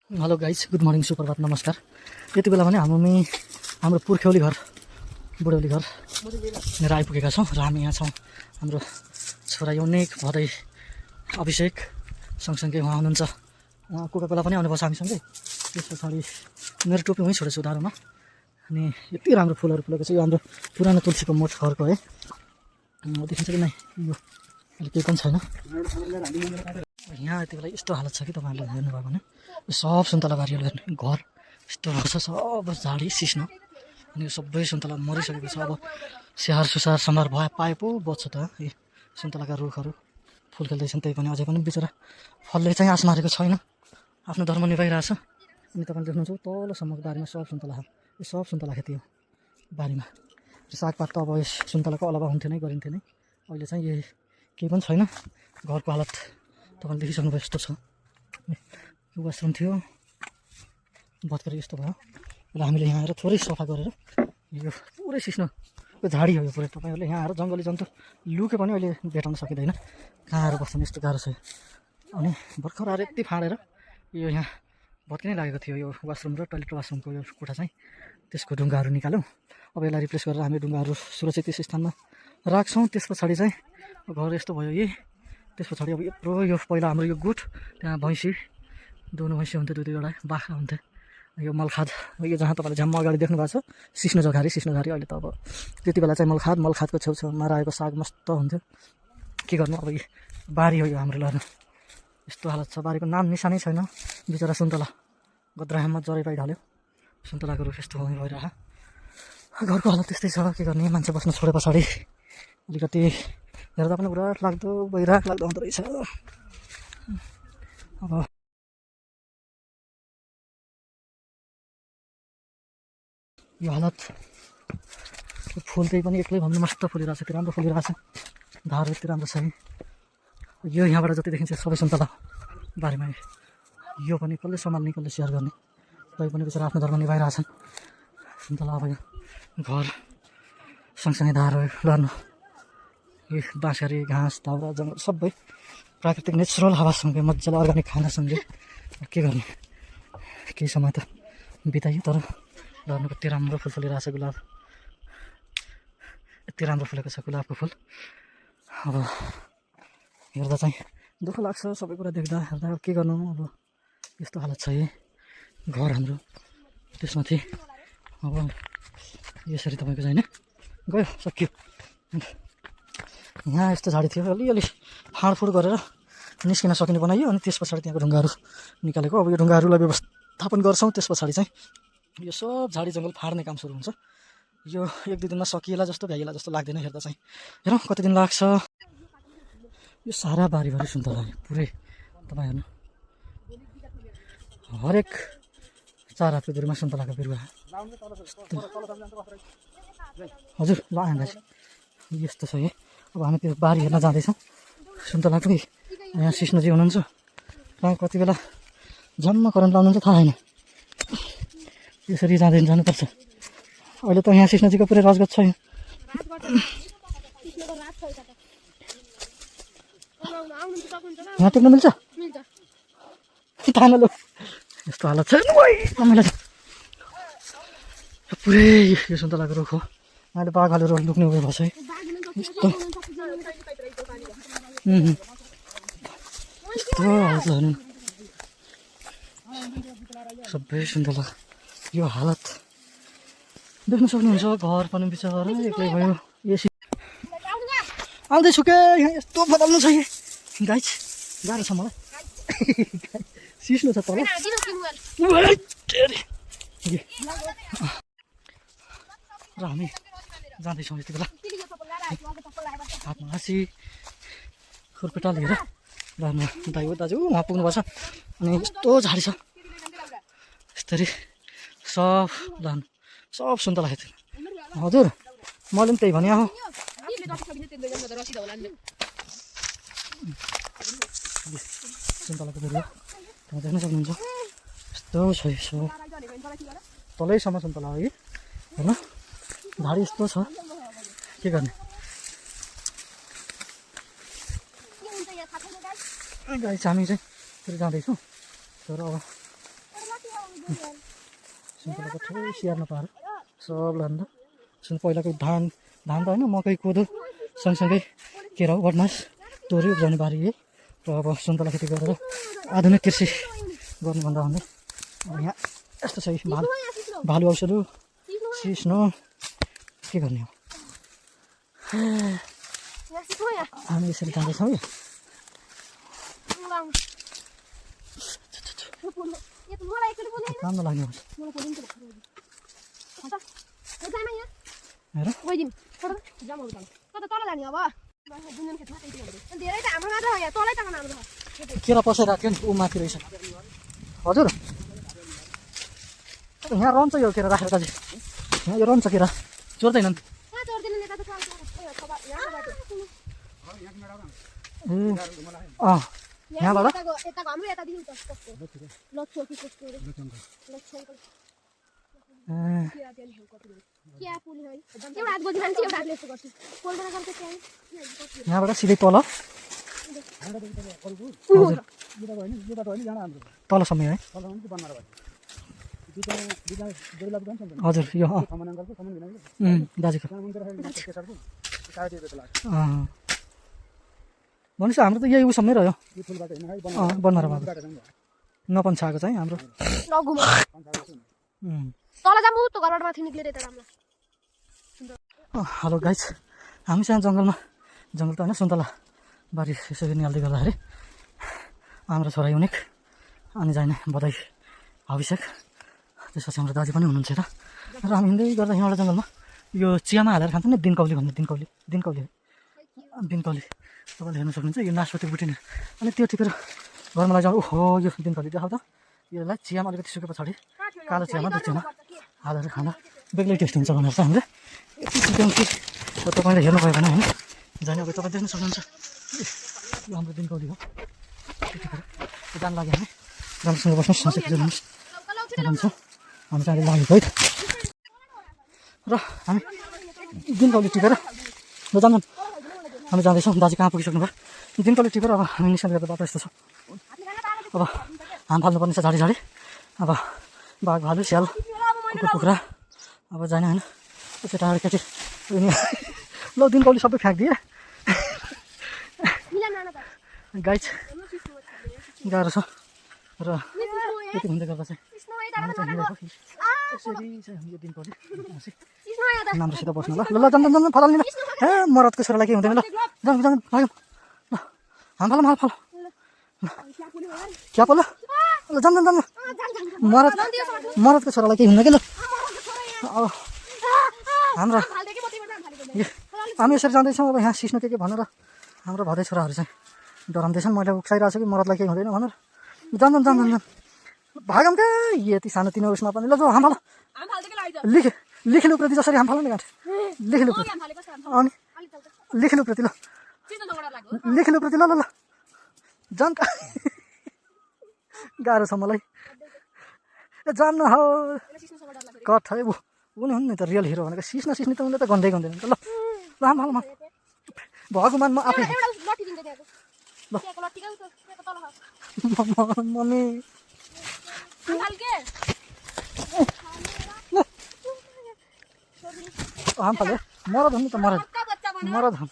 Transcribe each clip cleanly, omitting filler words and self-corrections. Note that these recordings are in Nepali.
हेलो गाइज, गुड मर्निङ, सुप्रभात, नमस्कार। यति बेला भने हाम्रो पुर्ख्यौली घर बुढौली घर लिएर आइपुगेका छौँ र हामी यहाँ छौँ। हाम्रो छोरा युनिक भदै अभिषेक सँगसँगै उहाँ हुनुहुन्छ। उहाँ कोही बेला पनि आउनुपर्छ हामीसँगै। त्यस पछाडि मेरो टोपी उहीँ छोडेछु दारोमा। अनि यति राम्रो फुलहरू फुलेको छ। यो हाम्रो पुरानो तुलसीको मोठ घरको है। देखिन्छ कि नै, यो अहिले केही पनि छैन। यहाँ यति बेला यस्तो हालत छ कि तपाईँहरूले हेर्नुभयो भने सब सुन्तला बारीहरू हेर्नु, घर यस्तो भएको छ, सब झाडी सिस्नो। अनि यो सबै सुन्तला मरिसकेको छ। अब स्याहार सुसार समार पाए पो बच्छ त यी सुन्तलाका रुखहरू। फुल खेल्दैछन्, त्यही पनि अझै पनि बिचरा फलले चाहिँ आश मारेको छैन, आफ्नो धर्म निभाइरहेछ। अनि तपाईँले देख्नुहुन्छ तलसम्मको बारीमा सब सुन्तला हो। यो सब सुन्तला खेती हो बारीमा। र सागपात त अब यस सुन्तलाको अलावा हुन्थ्यो नै, गरिन्थ्यो नै। अहिले चाहिँ यही केही पनि छैन। घरको हालत तपाईँले देखिसक्नुभयो यस्तो छ। यो वासरुम थियो, भत्केर यस्तो भयो। र हामीले यहाँ आएर थोरै सफा गरेर यो पुरै सिस्नो यो झाडी हो। यो पुरै तपाईँहरूले यहाँ आएर जङ्गली जन्तु लुके पनि अहिले भेटाउन सकिँदैन। कहाँ आएर बस्छन्, यस्तो गाह्रो छ। अनि भर्खर आएर यति फाँडेर यो यहाँ भत्किनै लागेको थियो। यो वासरुम र टोइलेट वासरुमको यो कोठा चाहिँ, त्यसको ढुङ्गाहरू निकाल्यौँ। अब यसलाई रिप्लेस गरेर हामी ढुङ्गाहरू सुरक्षित यस स्थानमा राख्छौँ। त्यस पछाडि चाहिँ घर यस्तो भयो। त्यस पछाडि अब यत्रो यो पहिला हाम्रो यो गुठ, त्यहाँ भैँसी दोनो भैँसी हुन्थ्यो, दुईवटा बाख्रा हुन्थ्यो। यो मलखाद, यो जहाँ तपाईँले झ्याम्म अगाडि देख्नु भएको छ सिस्नो झरी। अहिले त अब त्यति बेला चाहिँ मलखादको छेउछाउमा राखेको साग मस्त हुन्थ्यो। के गर्नु, अब यो बारी हो यो हाम्रो। लर्नु यस्तो हालत छ, बारीको नाम निशानै छैन। बिचरा सुन्तला गद्राहमा जरै पाइहाल्यो। सुन्तलाको रुख यस्तो भइरह। घरको हालत त्यस्तै छ। के गर्ने, मान्छे बस्न छोडे पछाडि अलिकति हेर्दा पनि उराट लाग्दो भइराग लाग्दो हुँदो रहेछ। अब यो हालत, फुल त्यही पनि एक्लै भन्नु मस्त फुलिरहेछ। त्यो राम्रो फुलिरहेछ, धारो यति राम्रो छ। यो यहाँबाट जति देखिन्छ सबै सुन्तला बारीमा। यो पनि कसले सम्हाल्ने, कसले सेयर गर्ने, कोही पनि बिचरा आफ्नो धर्म निभाइरहेछन्। सुन्तला अब यो घर सँगसँगै धारो लड्नु, यो बाँसरी घाँस दाउरा जङ्गल सबै प्राकृतिक नेचुरल हावासँगै मजाले अर्ग्यानिक खानासँगै के गर्ने, केही समय त बिताइयो। तर लड्नुको यति राम्रो फुल फुलिरहेछ गुलाब, यति राम्रो फुलेको छ गुलाबको फुल। अब हेर्दा चाहिँ दुःख लाग्छ सबै कुरा देख्दा हेर्दा। के गर्नु, अब यस्तो हालत छ घर हाम्रो। त्यसमाथि अब यसरी तपाईँको चाहिँ होइन गयो, सकियो। यहाँ यस्तो झाडी थियो, अलिअलि फाँडफुँड गरेर निस्किन सकिने बनाइयो। अनि त्यस पछाडि त्यहाँको ढुङ्गाहरू निकालेको। अब यो ढुङ्गाहरूलाई व्यवस्थापन गर्छौँ। त्यस पछाडि चाहिँ यो सब झाडी जङ्गल फाड्ने काम सुरु हुन्छ। यो 1-2 दिनमा सकिएला जस्तो, भ्याइएला जस्तो लाग्दैन हेर्दा चाहिँ। हेरौँ कति दिन लाग्छ। यो सारा बारीभरि सुन्तला पुरै तपाईँ हेर्नु, हरेक 4 हातको दूरीमा सुन्तलाको बिरुवा। हजुर ल आउँदैछ, यस्तो छ। अब हामी त्यो बारी हेर्न जाँदैछौँ सुन्तलाको। यहाँ सिस्नोजी हुनुहुन्छ, कहाँ कति बेला झम्म करेन्ट लाउनुहुन्छ थाहा छैन। यसरी जानुपर्छ। अहिले त यहाँ सिस्नोजीको पुरै रजगत छ। यहाँ टेक्न मिल्छ तानलो, यस्तो हालत छ पुरै। यो सुन्तलाको रुख हो, अहिले बाघहरूले रुख लुक्ने उयो भएको छ। यस्तो हालत हेर्नु, सबै सुन्तला यो हालत देख्न सक्नुहुन्छ। घर पनि बिचरा एक्लै भयो। एसी आउँदैछु के, यहाँ यस्तो बदल्नु छ गाइज, गाह्रो छ मलाई। सिस्नो छ तल। र हामी जाँदैछौँ यति बेला हातमा हाँसी खुर्पेटा लिएर। दाजु उहाँ पुग्नुपर्छ। अनि यस्तो झाडी छ, यस्तरी सब लानु, सब सुन्तला खेत। हजुर मैले पनि त्यही भने हो। सुन्तलाको बिरुवा त्यहाँ देख्न सक्नुहुन्छ, यस्तो छ। यसो तलैसम्म सुन्तला हो होइन, झाडी यस्तो छ। के गर्ने गाई, हामी चाहिँ फेरि जाँदैछौँ। तर अब सुन्तलाको ठुलो स्याहार्न पाएर सब लाँदा पहिलाको धान धान त होइन मकै कोदो सँगसँगै केरा बदमास तोरी उब्जाउने बारी है र अब सुन्तला खेती गरेर आधुनिक कृषि गर्नुभन्दा भन्दै अब यहाँ यस्तो छ भालु औषधु सिस्नो के गर्ने हो हामी यसरी जाँदैछौँ है काम नलाग्ने हुन्छ केरा पसेर राख्यो नि ऊ माथि रहेछ हजुर यहाँ रहन्छ यो केरा राखेर दाजु यहाँ यो रहन्छ केरा चोर्दैनन् यहाँबाट यहाँबाट सिधै तल तलसम्म है हजुर यो दाजुको भनेपछि हाम्रो त यही उसम्मै रह्यो बनमारा बाबु नपन्छाएको चाहिँ हाम्रो हेलो गाइज हामी चाहिँ जङ्गल त होइन सुन्तला बारी यसरी निहाल्दै गर्दाखेरि हाम्रो छोरा युनिक अनि जाने बधाई अभिषेक त्यसपछि हाम्रो दाजु पनि हुनुहुन्छ र हामी हिँड्दै गर्दा यहाँबाट जङ्गलमा यो चियामा हालेर खान्छ नि दिनकौली भन्ने दिनकौली तपाईँले हेर्न सक्नुहुन्छ यो नासपति बुटिने अनि त्यो टिपेर घरमा लैजाउँ ओहो यो दिनकौली देखाउँछ यसलाई चियामा अलिकति सुके पछाडि कालो चियामा दुध चियामा हालेर खाँदा बेग्लै टेस्ट हुन्छ भनेर चाहिँ हामीले यति सिक्यौँ कि तपाईँले हेर्नुभयो भने होइन जाने अब तपाईँ देख्न सक्नुहुन्छ यो हाम्रो दिनकौली हो त्यतिखेर जानु लाग्यो हामी राम्रोसँग बस्नुहोस् सँगै खेल्नुहोस् भन्छ हामी चाहिँ अहिले लागेको है त र हामी दिनकौली टिपेर ल जान्छौँ हामी जाँदैछौँ दाजु कहाँ पुगिसक्नु भयो दिनकौली टिपेर अब हामी निस्कन गर्दा बाटो यस्तो छ अब हाम फाल्नुपर्ने छ झाडी अब बाघ भालु स्याल कुकुर कुखुरा अब जाने होइन त्यो टाढो केटी ल दिनकौली सबै फ्याँकिदिए गाइज गाह्रो छ र त्यति हुँदै गर्दा चाहिँ हामी चाहिँ हिँडेको यसरी चाहिँ हामी यो दिनकौली राम्रोसित बस्नु ल ल जान फलाल्ने ल ए मरदको छोरालाई केही हुँदैन ल जाउँ लाग्यो ल हाम फाल फाल क्या पो ल जान मरदको छोरालाई केही हुँदैन कि ल अब हाम्रो हामी यसरी जाँदैछौँ अब यहाँ सिस्नो के भनेर हाम्रो भदै छोराहरू चाहिँ डराउँदैछन् मैले उक्साइरहेको छु कि मरदलाई केही हुँदैन भनेर जान भागम क्या यति सानो तिनो उसमा पनि ल जो हाम फाल लेखेलुप्रति जसरी हाम फाल्नु नि गाँठे लेखेलुप्रति अनि लेखेलुप्रति ल लेखेलुप्रति ल ल ल जान गाह्रो छ मलाई ए जान्न हो कठ है उनी हुन् नि त रियल हिरो भनेको सिस्न सिस्ने त उनले त गन्दै गन्दैन ल ल हाम भगवान् म आफै ल मम्मी हाम फाले मरद हुन् नि त मरद हुन्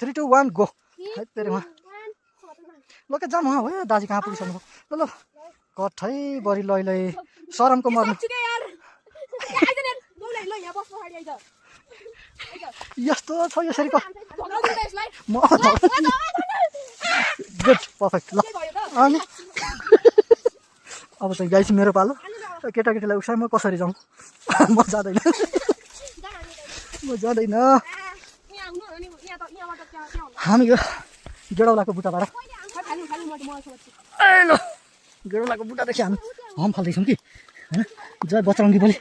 3 2 1 गो है तेरेमा ल के जाम हो दाजु कहाँ पुगिसक्नु ल कठै बढी लै शरमको मर्नु यस्तो छ यसरी गुड पर्फेक्ट ल अनि अब चाहिँ गाइस मेरो पालो केटाकेटीलाई उक्साइ म कसरी जाउँ म जाँदैन हामी यो गेडौलाको बुट्टाबाट ल गेडौलाको बुट्टादेखि हामी हम फाल्दैछौँ कि होइन जय बचरङ्गी बोली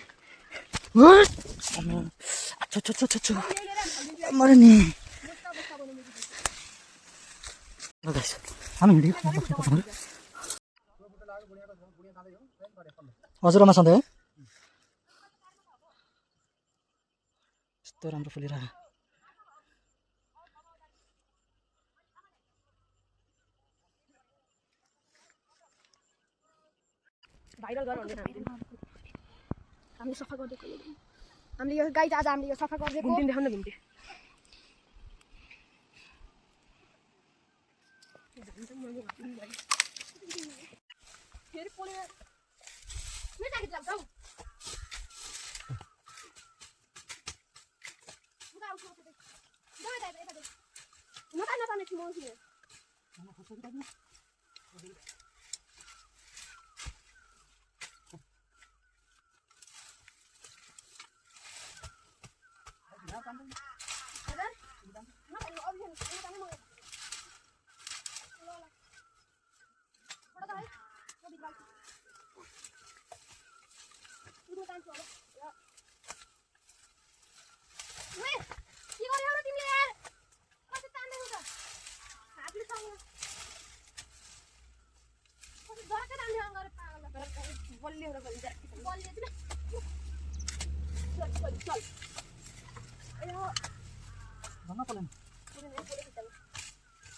मरे नि हामी हिँड्यो हजुरमा सधैँ है यस्तो राम्रो फुलिरहेको भाइरल गर भन्दैन हामीले सफा गरिदिएको हामीले यो गाई आज हामीले यो सफा गरिदिएको दिन देखाउन भिन्थे फेरि पोले नै टाइट लाग्छ हौ नताने छिमोसी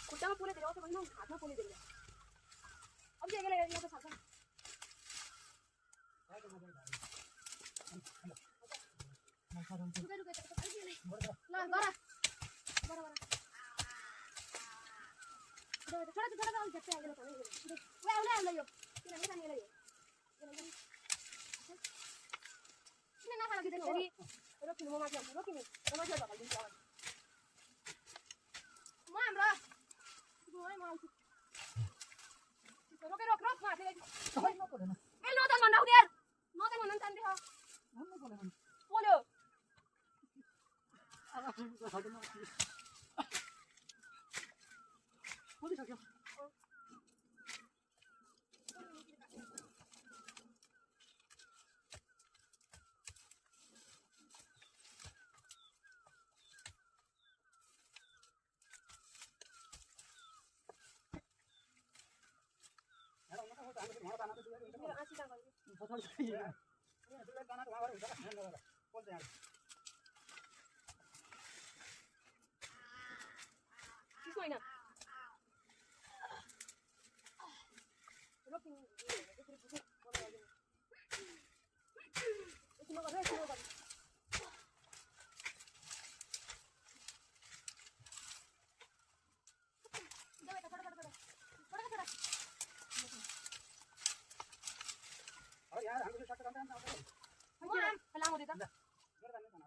खुट्टामा पोले दिएर आउँछ भने हातमा पोले दिएर अब चाहिँ एकले यहाँ त छ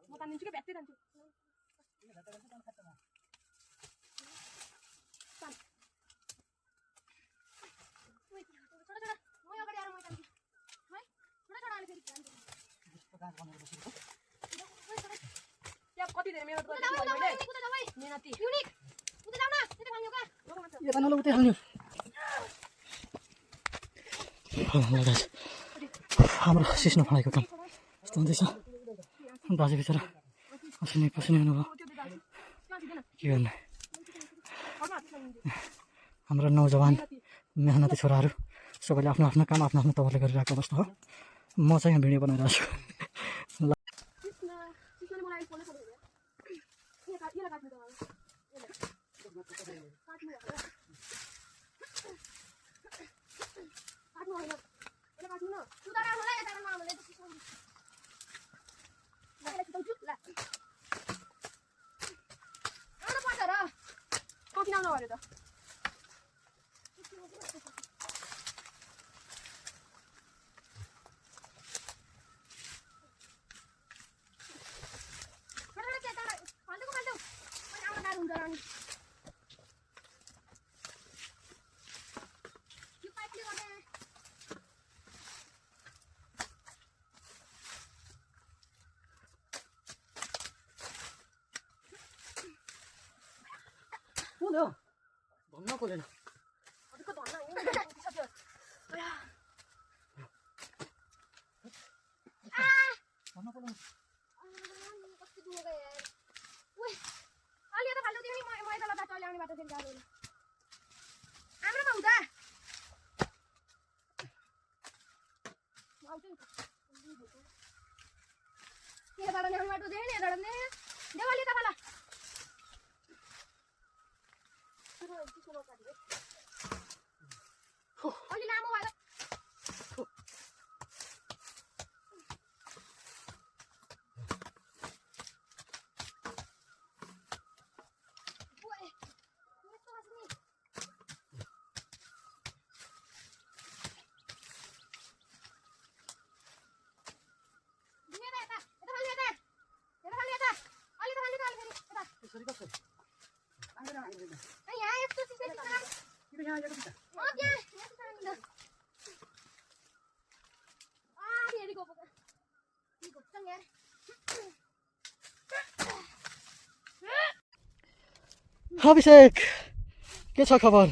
म तान्दिन्छु कि भ्यात्तै तान्छु कति धेरै मेहनत हाम्रो सिस्नो फलाएको काम यस्तो हुँदैछ बाजे बिचरा पसिनै पसिनै हुनुभयो के गर्ने हाम्रो नौजवान मेहनती छोराहरू सबैले आफ्नो आफ्नो काम आफ्नो आफ्नो तवरले गरिरहेको अवस्था हो म चाहिँ यहाँ भिडियो बनाइरहेको छु भन्न खोलेन अभिषेक के छ खबर?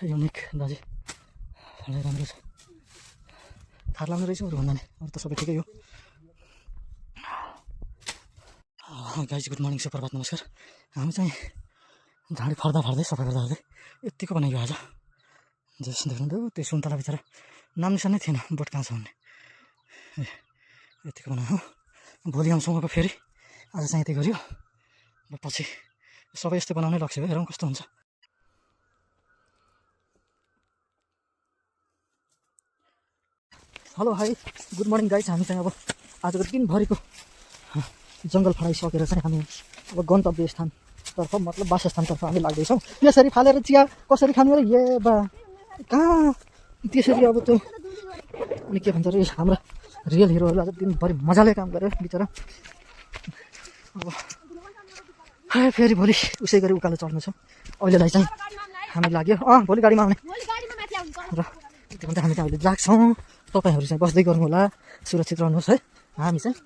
युनिक दाजु भाडा राम्रो छ, थाहा लाग्दो रहेछ अरू भन्दा नि, अरू त सबै ठिकै हो। गाइज गुड मर्निङ, सुप्रभात, नमस्कार। हामी चाहिँ झाडी फर्दा फर्दै सफा गर्दा गर्दै यत्तिको बनाइयो आज। जस देख्नु त्यो सुन्तला बिचरा नाम निशान नै थिएन, बोट कहाँ छ भन्ने। यतिको बनायो। भोलि आउँछौँ अब फेरि, आज चाहिँ यति गऱ्यो, पछि सबै यस्तै बनाउनै लक्ष्य हो, हेरौँ कस्तो हुन्छ। Hello hi good morning guys. हामी चाहिँ अब आजको दिनभरिको जङ्गल फडाइसकेर चाहिँ हामी अब गन्तव्य स्थानतर्फ मतलब वासस्थानतर्फ हामी लाग्दैछौँ। यसरी फालेर चिया कसरी खाने र ए बा कहाँ त्यसरी अब त्यो अनि के भन्छ अरे हाम्रा रियल हिरोहरू आज दिनभरि मजाले काम गरेर बिचरा अब फेरि भोलि उसै गरी उकालो चढ्नु छ। अहिलेलाई चाहिँ हामी लाग्यो भोलि गाडीमा आउने र त्यति भन्दा हामी चाहिँ अहिले लाग्छौँ। तपाईँहरू चाहिँ बस्दै गर्नु होला, सुरक्षित रहनुहोस् है। हामी चाहिँ